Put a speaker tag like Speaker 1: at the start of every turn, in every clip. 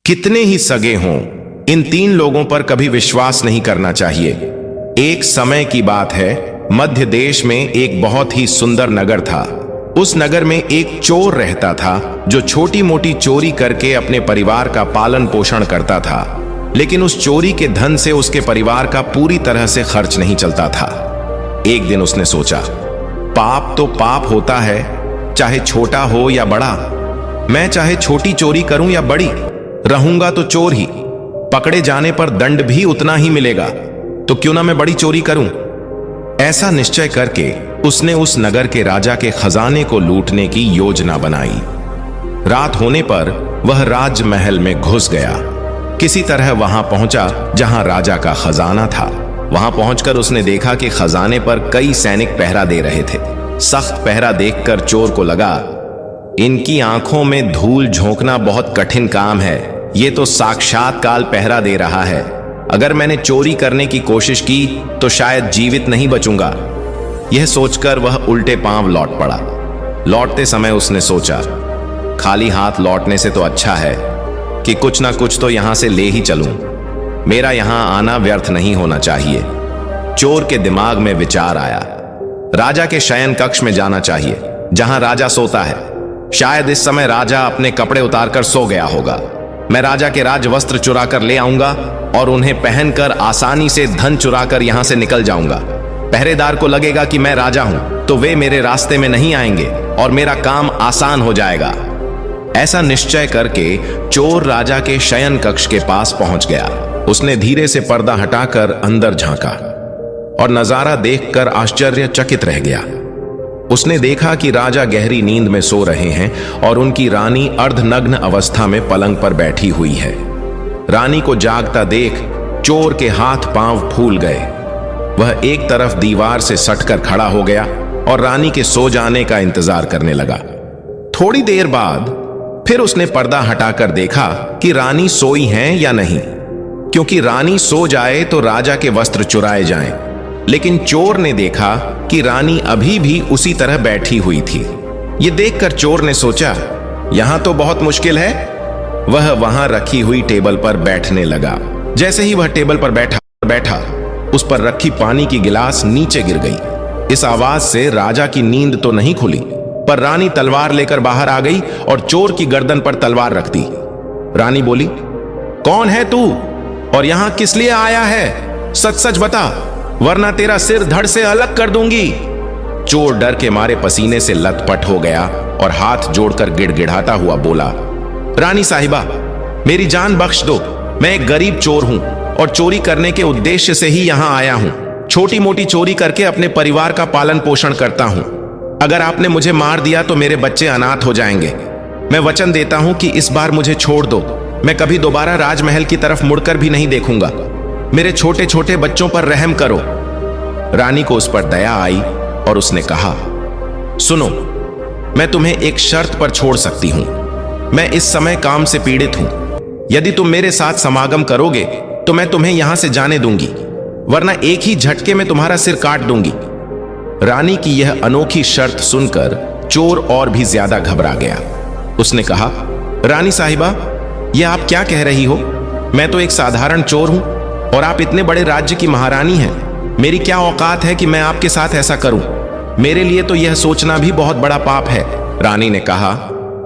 Speaker 1: कितने ही सगे हों, इन तीन लोगों पर कभी विश्वास नहीं करना चाहिए। एक समय की बात है, मध्य देश में एक बहुत ही सुंदर नगर था। उस नगर में एक चोर रहता था जो छोटी मोटी चोरी करके अपने परिवार का पालन पोषण करता था, लेकिन उस चोरी के धन से उसके परिवार का पूरी तरह से खर्च नहीं चलता था। एक दिन उसने सोचा, पाप तो पाप होता है, चाहे छोटा हो या बड़ा। मैं चाहे छोटी चोरी करूं या बड़ी, रहूंगा तो चोर ही। पकड़े जाने पर दंड भी उतना ही मिलेगा, तो क्यों ना मैं बड़ी चोरी करूं। ऐसा निश्चय करके उसने उस नगर के राजा के खजाने को लूटने की योजना बनाई। रात होने पर वह राजमहल में घुस गया। किसी तरह वहां पहुंचा जहां राजा का खजाना था। वहां पहुंचकर उसने देखा कि खजाने पर कई सैनिक पहरा दे रहे थे। सख्त पहरा देखकर चोर को लगा, इनकी आंखों में धूल झोंकना बहुत कठिन काम है। ये तो साक्षात काल पहरा दे रहा है। अगर मैंने चोरी करने की कोशिश की तो शायद जीवित नहीं बचूंगा। यह सोचकर वह उल्टे पांव लौट पड़ा। लौटते समय उसने सोचा, खाली हाथ लौटने से तो अच्छा है कि कुछ ना कुछ तो यहां से ले ही चलूं। मेरा यहां आना व्यर्थ नहीं होना चाहिए। चोर के दिमाग में विचार आया, राजा के शयन कक्ष में जाना चाहिए जहां राजा सोता है। शायद इस समय राजा अपने कपड़े उतारकर सो गया होगा। मैं राजा के राज वस्त्र चुरा कर ले आऊंगा और उन्हें पहनकर आसानी से धन चुराकर यहां से निकल जाऊंगा। पहरेदार को लगेगा कि मैं राजा हूं, तो वे मेरे रास्ते में नहीं आएंगे और मेरा काम आसान हो जाएगा। ऐसा निश्चय करके चोर राजा के शयन कक्ष के पास पहुंच गया। उसने धीरे से पर्दा हटाकर अंदर झांका और नजारा देखकर आश्चर्यचकित रह गया। उसने देखा कि राजा गहरी नींद में सो रहे हैं और उनकी रानी अर्धनग्न अवस्था में पलंग पर बैठी हुई है। रानी को जागता देख चोर के हाथ पांव फूल गए। वह एक तरफ दीवार से सटकर खड़ा हो गया और रानी के सो जाने का इंतजार करने लगा। थोड़ी देर बाद फिर उसने पर्दा हटाकर देखा कि रानी सोई हैं या नहीं, क्योंकि रानी सो जाए तो राजा के वस्त्र चुराए जाएं। लेकिन चोर ने देखा कि रानी अभी भी उसी तरह बैठी हुई थी। यह देखकर चोर ने सोचा, यहां तो बहुत मुश्किल है। वह वहां रखी हुई टेबल पर बैठने लगा। जैसे ही वह टेबल पर बैठा उस पर रखी पानी की गिलास नीचे गिर गई। इस आवाज से राजा की नींद तो नहीं खुली, पर रानी तलवार लेकर बाहर आ गई और चोर की गर्दन पर तलवार रख दी। रानी बोली, कौन है तू और यहां किस लिए आया है? सच सच बता, वरना तेरा सिर धड़ से अलग कर दूंगी। चोर डर के मारे पसीने से लथपथ हो गया और हाथ जोड़कर गिड़गिड़ाता हुआ बोला, रानी साहिबा, मेरी जान बख्श दो। मैं एक गरीब चोर हूं और चोरी करने के उद्देश्य से ही यहां आया हूं। छोटी मोटी चोरी करके अपने परिवार का पालन पोषण करता हूं। अगर आपने मुझे मार दिया तो मेरे बच्चे अनाथ हो जाएंगे। मैं वचन देता हूं कि इस बार मुझे छोड़ दो। मैं कभी दोबारा राजमहल की तरफ मुड़कर भी नहीं देखूंगा। मेरे छोटे छोटे बच्चों पर रहम करो। रानी को उस पर दया आई और उसने कहा, सुनो, मैं तुम्हें एक शर्त पर छोड़ सकती हूं। मैं इस समय काम से पीड़ित हूं। यदि तुम मेरे साथ समागम करोगे तो मैं तुम्हें यहां से जाने दूंगी, वरना एक ही झटके में तुम्हारा सिर काट दूंगी। रानी की यह अनोखी शर्त सुनकर चोर और भी ज्यादा घबरा गया। उसने कहा, रानी साहिबा, यह आप क्या कह रही हो? मैं तो एक साधारण चोर हूं और आप इतने बड़े राज्य की महारानी हैं। मेरी क्या औकात है कि मैं आपके साथ ऐसा करूं? मेरे लिए तो यह सोचना भी बहुत बड़ा पाप है। रानी ने कहा,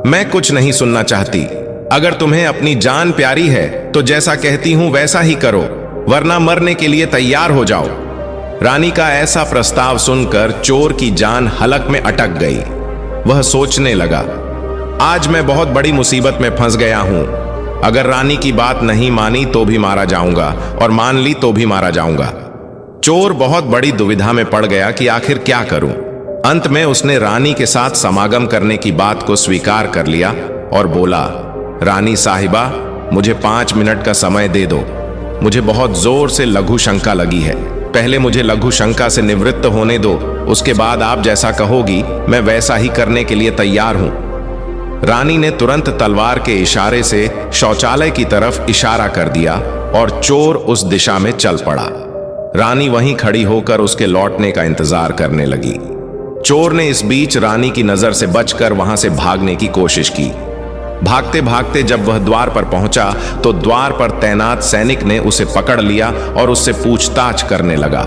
Speaker 1: मैं कुछ नहीं सुनना चाहती। अगर तुम्हें अपनी जान प्यारी है तो जैसा कहती हूं वैसा ही करो, वरना मरने के लिए तैयार हो जाओ। रानी का ऐसा प्रस्ताव सुनकर चोर की जान हलक में अटक गई। वह सोचने लगा, आज मैं बहुत बड़ी मुसीबत में फंस गया हूं। अगर रानी की बात नहीं मानी तो भी मारा जाऊंगा और मान ली तो भी मारा जाऊंगा। चोर बहुत बड़ी दुविधा में पड़ गया कि आखिर क्या करूं। अंत में उसने रानी के साथ समागम करने की बात को स्वीकार कर लिया और बोला, रानी साहिबा, मुझे 5 मिनट का समय दे दो। मुझे बहुत जोर से लघु शंका लगी है। पहले मुझे लघु शंका से निवृत्त होने दो, उसके बाद आप जैसा कहोगी मैं वैसा ही करने के लिए तैयार हूं। रानी ने तुरंत तलवार के इशारे से शौचालय की तरफ इशारा कर दिया और चोर उस दिशा में चल पड़ा। रानी वहीं खड़ी होकर उसके लौटने का इंतजार करने लगी। चोर ने इस बीच रानी की नजर से बचकर वहां से भागने की कोशिश की। भागते भागते जब वह द्वार पर पहुंचा तो द्वार पर तैनात सैनिक ने उसे पकड़ लिया और उससे पूछताछ करने लगा।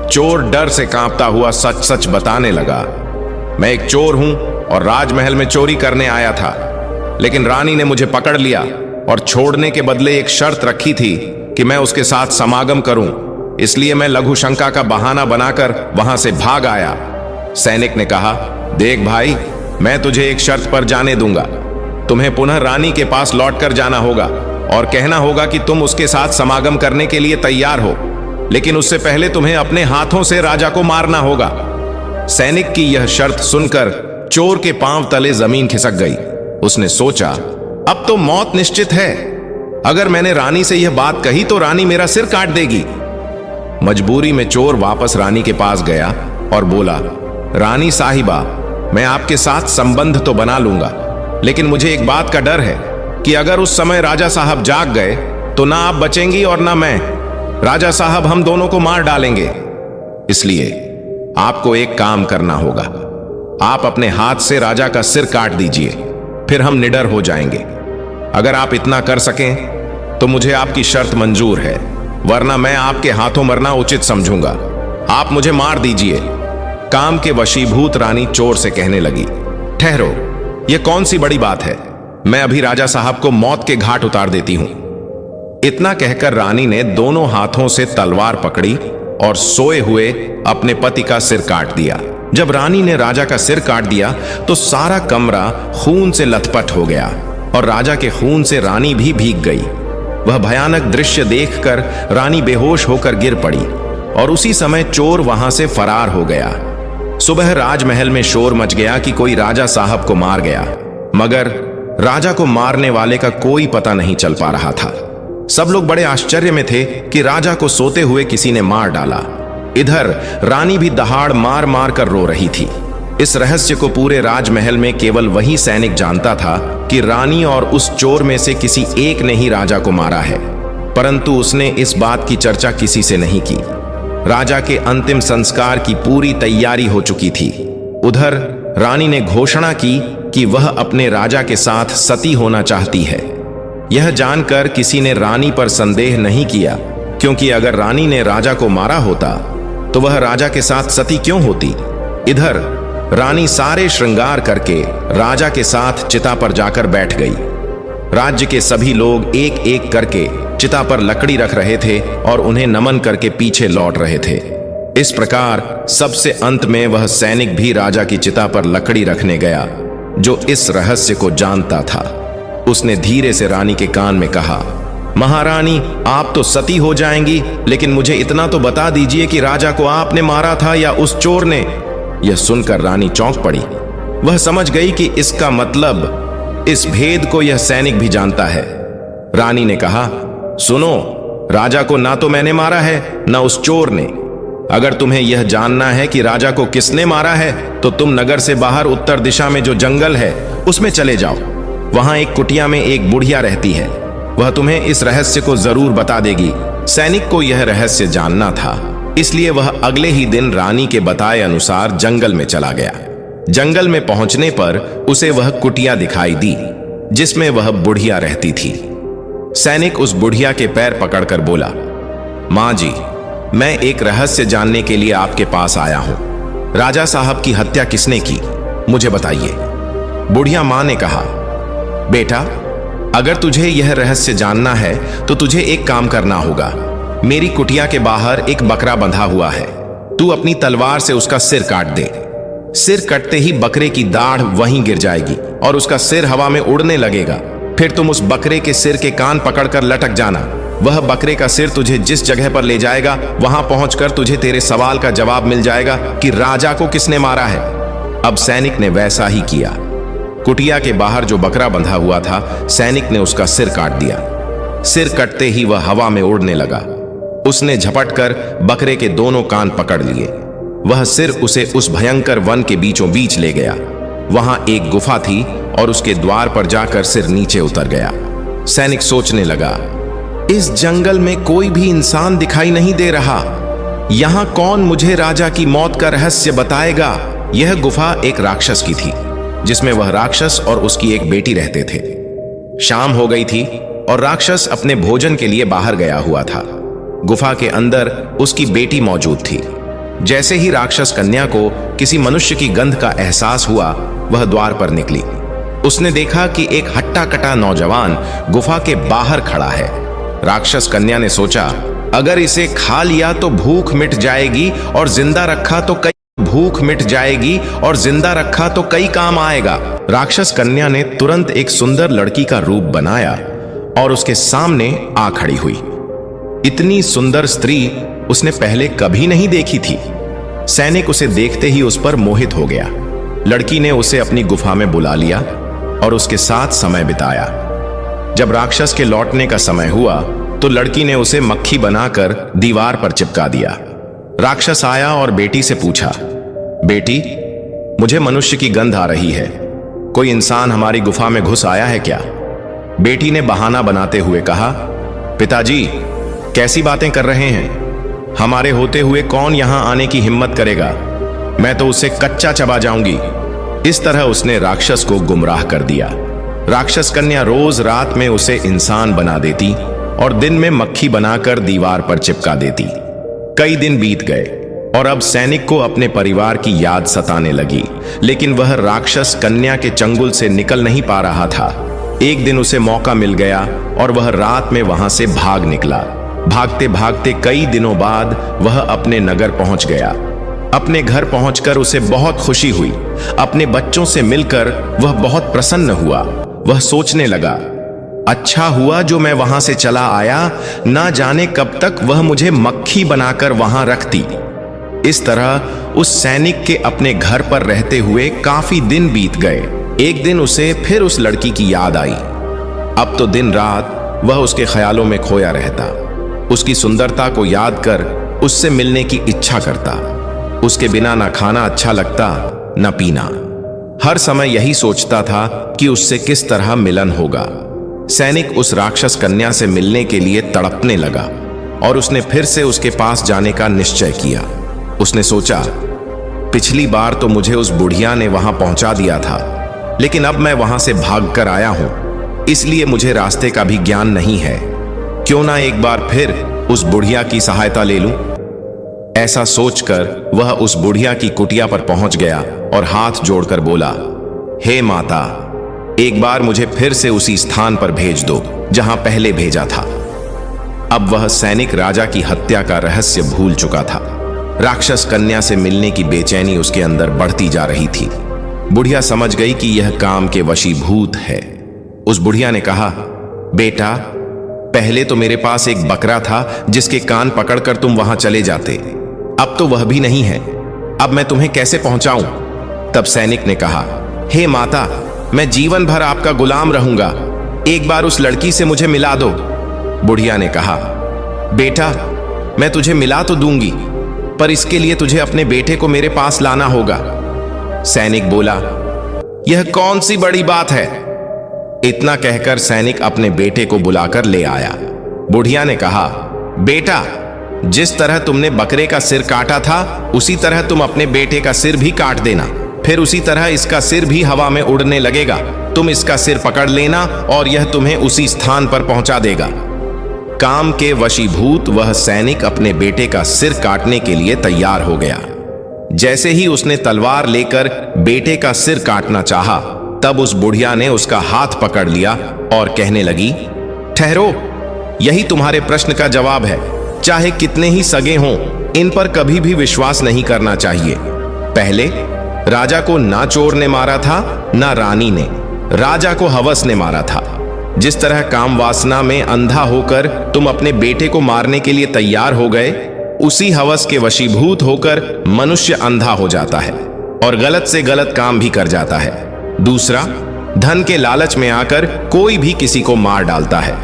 Speaker 1: चोर डर से कांपता हुआ सच सच बताने लगा, मैं एक चोर हूं और राजमहल में चोरी करने आया था, लेकिन रानी ने मुझे पकड़ लिया और छोड़ने के बदले एक शर्त रखी थी कि मैं उसके साथ समागम करूं, इसलिए मैं लघु शंका का बहाना बनाकर वहां से भाग आया। सैनिक ने कहा, देख भाई, मैं तुझे एक शर्त पर जाने दूंगा। तुम्हें पुनः रानी के पास लौटकर जाना होगा और कहना होगा कि तुम उसके साथ समागम करने के लिए तैयार हो, लेकिन उससे पहले तुम्हें अपने हाथों से राजा को मारना होगा। सैनिक की यह शर्त सुनकर चोर के पांव तले जमीन खिसक गई। उसने सोचा, अब तो मौत निश्चित है। अगर मैंने रानी से यह बात कही तो रानी मेरा सिर काट देगी। मजबूरी में चोर वापस रानी के पास गया और बोला, रानी साहिबा, मैं आपके साथ संबंध तो बना लूंगा, लेकिन मुझे एक बात का डर है कि अगर उस समय राजा साहब जाग गए तो ना आप बचेंगी और ना मैं। राजा साहब हम दोनों को मार डालेंगे। इसलिए आपको एक काम करना होगा, आप अपने हाथ से राजा का सिर काट दीजिए, फिर हम निडर हो जाएंगे। अगर आप इतना कर सकें तो मुझे आपकी शर्त मंजूर है, वरना मैं आपके हाथों मरना उचित समझूंगा। आप मुझे मार दीजिए। काम के वशीभूत रानी चोर से कहने लगी, ठहरो, यह कौन सी बड़ी बात है, मैं अभी राजा साहब को मौत के घाट उतार देती हूं। इतना कहकर रानी ने दोनों हाथों से तलवार पकड़ी और सोए हुए अपने पति का सिर काट दिया। जब रानी ने राजा का सिर काट दिया तो सारा कमरा खून से लथपथ हो गया और राजा के खून से रानी भी भीग गई। वह भयानक दृश्य देखकर रानी बेहोश होकर गिर पड़ी और उसी समय चोर वहां से फरार हो गया। सुबह राजमहल में शोर मच गया कि कोई राजा साहब को मार गया, मगर राजा को मारने वाले का कोई पता नहीं चल पा रहा था। सब लोग बड़े आश्चर्य में थे कि राजा को सोते हुए किसी ने मार डाला। इधर रानी भी दहाड़ मार मार कर रो रही थी। इस रहस्य को पूरे राजमहल में केवल वही सैनिक जानता था कि रानी और उस चोर में से किसी एक ने ही राजा को मारा है, परंतु उसने इस बात की चर्चा किसी से नहीं की। राजा के अंतिम संस्कार की पूरी तैयारी हो चुकी थी। उधर रानी ने घोषणा की कि वह अपने राजा के साथ सती होना चाहती है। यह जानकर किसी ने रानी पर संदेह नहीं किया, क्योंकि अगर रानी ने राजा को मारा होता तो वह राजा के साथ सती क्यों होती। इधर रानी सारे श्रृंगार करके राजा के साथ चिता पर जाकर बैठ गई। राज्य के सभी लोग एक एक करके चिता पर लकड़ी रख रहे थे और उन्हें नमन करके पीछे लौट रहे थे। इस प्रकार सबसे अंत में वह सैनिक भी राजा की चिता पर लकड़ी रखने गया जो इस रहस्य को जानता था। उसने धीरे से रानी के कान में कहा, महारानी, आप तो सती हो जाएंगी, लेकिन मुझे इतना तो बता दीजिए कि राजा को आपने मारा था या उस चोर ने। यह सुनकर रानी चौंक पड़ी। वह समझ गई कि इसका मतलब इस भेद को यह सैनिक भी जानता है। रानी ने कहा, सुनो, राजा को ना तो मैंने मारा है ना उस चोर ने। अगर तुम्हें यह जानना है कि राजा को किसने मारा है तो तुम नगर से बाहर उत्तर दिशा में जो जंगल है उसमें चले जाओ। वहां एक कुटिया में एक बुढ़िया रहती है, वह तुम्हें इस रहस्य को जरूर बता देगी। सैनिक को यह रहस्य जानना था, इसलिए वह अगले ही दिन रानी के बताए अनुसार जंगल में चला गया। जंगल में पहुंचने पर उसे वह कुटिया दिखाई दी जिसमें वह बुढ़िया रहती थी। सैनिक उस बुढ़िया के पैर पकड़कर बोला, मां जी, मैं एक रहस्य जानने के लिए आपके पास आया हूं। राजा साहब की हत्या किसने की, मुझे बताइए। बुढ़िया मां ने कहा, बेटा, अगर तुझे यह रहस्य जानना है तो तुझे एक काम करना होगा। मेरी कुटिया के बाहर एक बकरा बंधा हुआ है, तू अपनी तलवार से उसका सिर काट दे। सिर कटते ही बकरे की दाढ़ वहीं गिर जाएगी और उसका सिर हवा में उड़ने लगेगा। फिर तुम उस बकरे के सिर के कान पकड़कर लटक जाना। वह बकरे का सिर तुझे जिस जगह पर ले जाएगा वहां पहुंचकर तुझे तेरे सवाल का जवाब मिल जाएगा कि राजा को किसने मारा है। अब सैनिक ने वैसा ही किया। कुटिया के बाहर जो बकरा बंधा हुआ था, सैनिक ने उसका सिर काट दिया। सिर कटते ही वह हवा में उड़ने लगा। उसने झपटकर बकरे के दोनों कान पकड़ लिए। वह सिर उसे उस भयंकर वन के बीचों बीच ले गया। वहां एक गुफा थी और उसके द्वार पर जाकर सिर नीचे उतर गया। सैनिक सोचने लगा, इस जंगल में कोई भी इंसान दिखाई नहीं दे रहा। यहां कौन मुझे राजा की मौत का रहस्य बताएगा। यह गुफा एक राक्षस की थी जिसमें वह राक्षस और उसकी एक बेटी रहते थे। शाम हो गई थी और राक्षस अपने भोजन के लिए बाहर गया हुआ था। गुफा के अंदर उसकी बेटी मौजूद थी। जैसे ही राक्षस कन्या को किसी मनुष्य की गंध का एहसास हुआ, वह द्वार पर निकली। उसने देखा कि एक हट्टा कटा नौजवान गुफा के बाहर खड़ा है। राक्षस कन्या ने सोचा, अगर इसे खा लिया तो भूख मिट जाएगी और जिंदा रखा तो कई काम आएगा। राक्षस कन्या ने तुरंत एक सुंदर लड़की का रूप बनाया और उसके सामने आ खड़ी हुई। इतनी सुंदर स्त्री उसने पहले कभी नहीं देखी थी। सैनिक उसे देखते ही उस पर मोहित हो गया। लड़की ने उसे अपनी गुफा में बुला लिया और उसके साथ समय बिताया। जब राक्षस के लौटने का समय हुआ तो लड़की ने उसे मक्खी बनाकर दीवार पर चिपका दिया। राक्षस आया और बेटी से पूछा, बेटी, मुझे मनुष्य की गंध आ रही है, कोई इंसान हमारी गुफा में घुस आया है क्या? बेटी ने बहाना बनाते हुए कहा, पिताजी, कैसी बातें कर रहे हैं? हमारे होते हुए कौन यहां आने की हिम्मत करेगा? मैं तो उसे कच्चा चबा जाऊंगी। इस तरह उसने राक्षस को गुमराह कर दिया। राक्षस कन्या रोज रात में उसे इंसान बना देती और दिन में मक्खी बनाकर दीवार पर चिपका देती। कई दिन बीत गए और अब सैनिक को अपने परिवार की याद सताने लगी, लेकिन वह राक्षस कन्या के चंगुल से निकल नहीं पा रहा था। एक दिन उसे मौका मिल गया और वह रात में वहां से भाग निकला। भागते भागते कई दिनों बाद वह अपने नगर पहुंच गया। अपने घर पहुंचकर उसे बहुत खुशी हुई। अपने बच्चों से मिलकर वह बहुत प्रसन्न हुआ। वह सोचने लगा, अच्छा हुआ जो मैं वहां से चला आया, ना जाने कब तक वह मुझे मक्खी बनाकर वहां रखती। इस तरह उस सैनिक के अपने घर पर रहते हुए काफी दिन बीत गए। एक दिन उसे फिर उस लड़की की याद आई। अब तो दिन रात वह उसके ख्यालों में खोया रहता। उसकी सुंदरता को याद कर उससे मिलने की इच्छा करता। उसके बिना ना खाना अच्छा लगता, न पीना। हर समय यही सोचता था कि उससे किस तरह मिलन होगा। सैनिक उस राक्षस कन्या से मिलने के लिए तड़पने लगा और उसने फिर से उसके पास जाने का निश्चय किया। उसने सोचा, पिछली बार तो मुझे उस बुढ़िया ने वहां पहुंचा दिया था, लेकिन अब मैं वहां से भागकर आया हूं, इसलिए मुझे रास्ते का भी ज्ञान नहीं है। क्यों ना एक बार फिर उस बुढ़िया की सहायता ले लूं। ऐसा सोचकर वह उस बुढ़िया की कुटिया पर पहुंच गया और हाथ जोड़कर बोला, हे माता, एक बार मुझे फिर से उसी स्थान पर भेज दो जहां पहले भेजा था। अब वह सैनिक राजा की हत्या का रहस्य भूल चुका था। राक्षस कन्या से मिलने की बेचैनी उसके अंदर बढ़ती जा रही थी। बुढ़िया समझ गई कि यह काम के वशीभूत है। उस बुढ़िया ने कहा, बेटा, पहले तो मेरे पास एक बकरा था जिसके कान पकड़कर तुम वहां चले जाते, अब तो वह भी नहीं है। अब मैं तुम्हें कैसे पहुंचाऊं? तब सैनिक ने कहा, हे माता, मैं जीवन भर आपका गुलाम रहूंगा, एक बार उस लड़की से मुझे मिला दो। बुढ़िया ने कहा, बेटा, मैं तुझे मिला तो दूंगी, पर इसके लिए तुझे अपने बेटे को मेरे पास लाना होगा। सैनिक बोला, यह कौन सी बड़ी बात है? इतना कहकर सैनिक अपने बेटे को बुलाकर ले आया। बुढ़िया ने कहा, बेटा, जिस तरह तुमने बकरे का सिर काटा था, उसी तरह तुम अपने बेटे का सिर भी काट देना। फिर उसी तरह इसका सिर भी हवा में उड़ने लगेगा। तुम इसका सिर पकड़ लेना और यह तुम्हें उसी स्थान पर पहुंचा देगा। काम के वशीभूत वह सैनिक अपने बेटे का सिर काटने के लिए तैयार हो गया। जैसे ही उसने तलवार लेकर बेटे का सिर काटना चाहा, तब उस बुढ़िया ने उसका हाथ पकड़ लिया और कहने लगी, ठहरो, यही तुम्हारे प्रश्न का जवाब है। चाहे कितने ही सगे हों, इन पर कभी भी विश्वास नहीं करना चाहिए। पहले राजा को ना चोर ने मारा था, ना रानी ने। राजा को हवस ने मारा था। जिस तरह काम वासना में अंधा होकर तुम अपने बेटे को मारने के लिए तैयार हो गए, उसी हवस के वशीभूत होकर मनुष्य अंधा हो जाता है और गलत से गलत काम भी कर जाता है। दूसरा, धन के लालच में आकर कोई भी किसी को मार डालता है।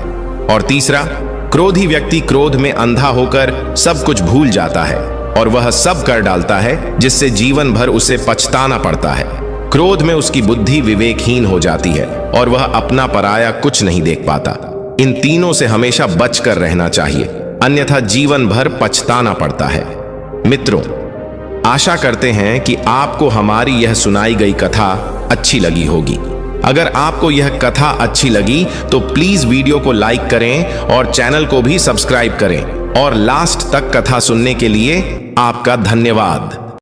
Speaker 1: और तीसरा, क्रोधी व्यक्ति क्रोध में अंधा होकर सब कुछ भूल जाता है और वह सब कर डालता है जिससे जीवन भर उसे पछताना पड़ता है। क्रोध में उसकी बुद्धि विवेकहीन हो जाती है और वह अपना पराया कुछ नहीं देख पाता। इन तीनों से हमेशा बचकर रहना चाहिए, अन्यथा जीवन भर पछताना पड़ता है। मित्रों, आशा करते हैं कि आपको हमारी यह सुनाई गई कथा अच्छी लगी होगी। अगर आपको यह कथा अच्छी लगी तो प्लीज वीडियो को लाइक करें और चैनल को भी सब्सक्राइब करें और लास्ट तक कथा सुनने के लिए आपका धन्यवाद।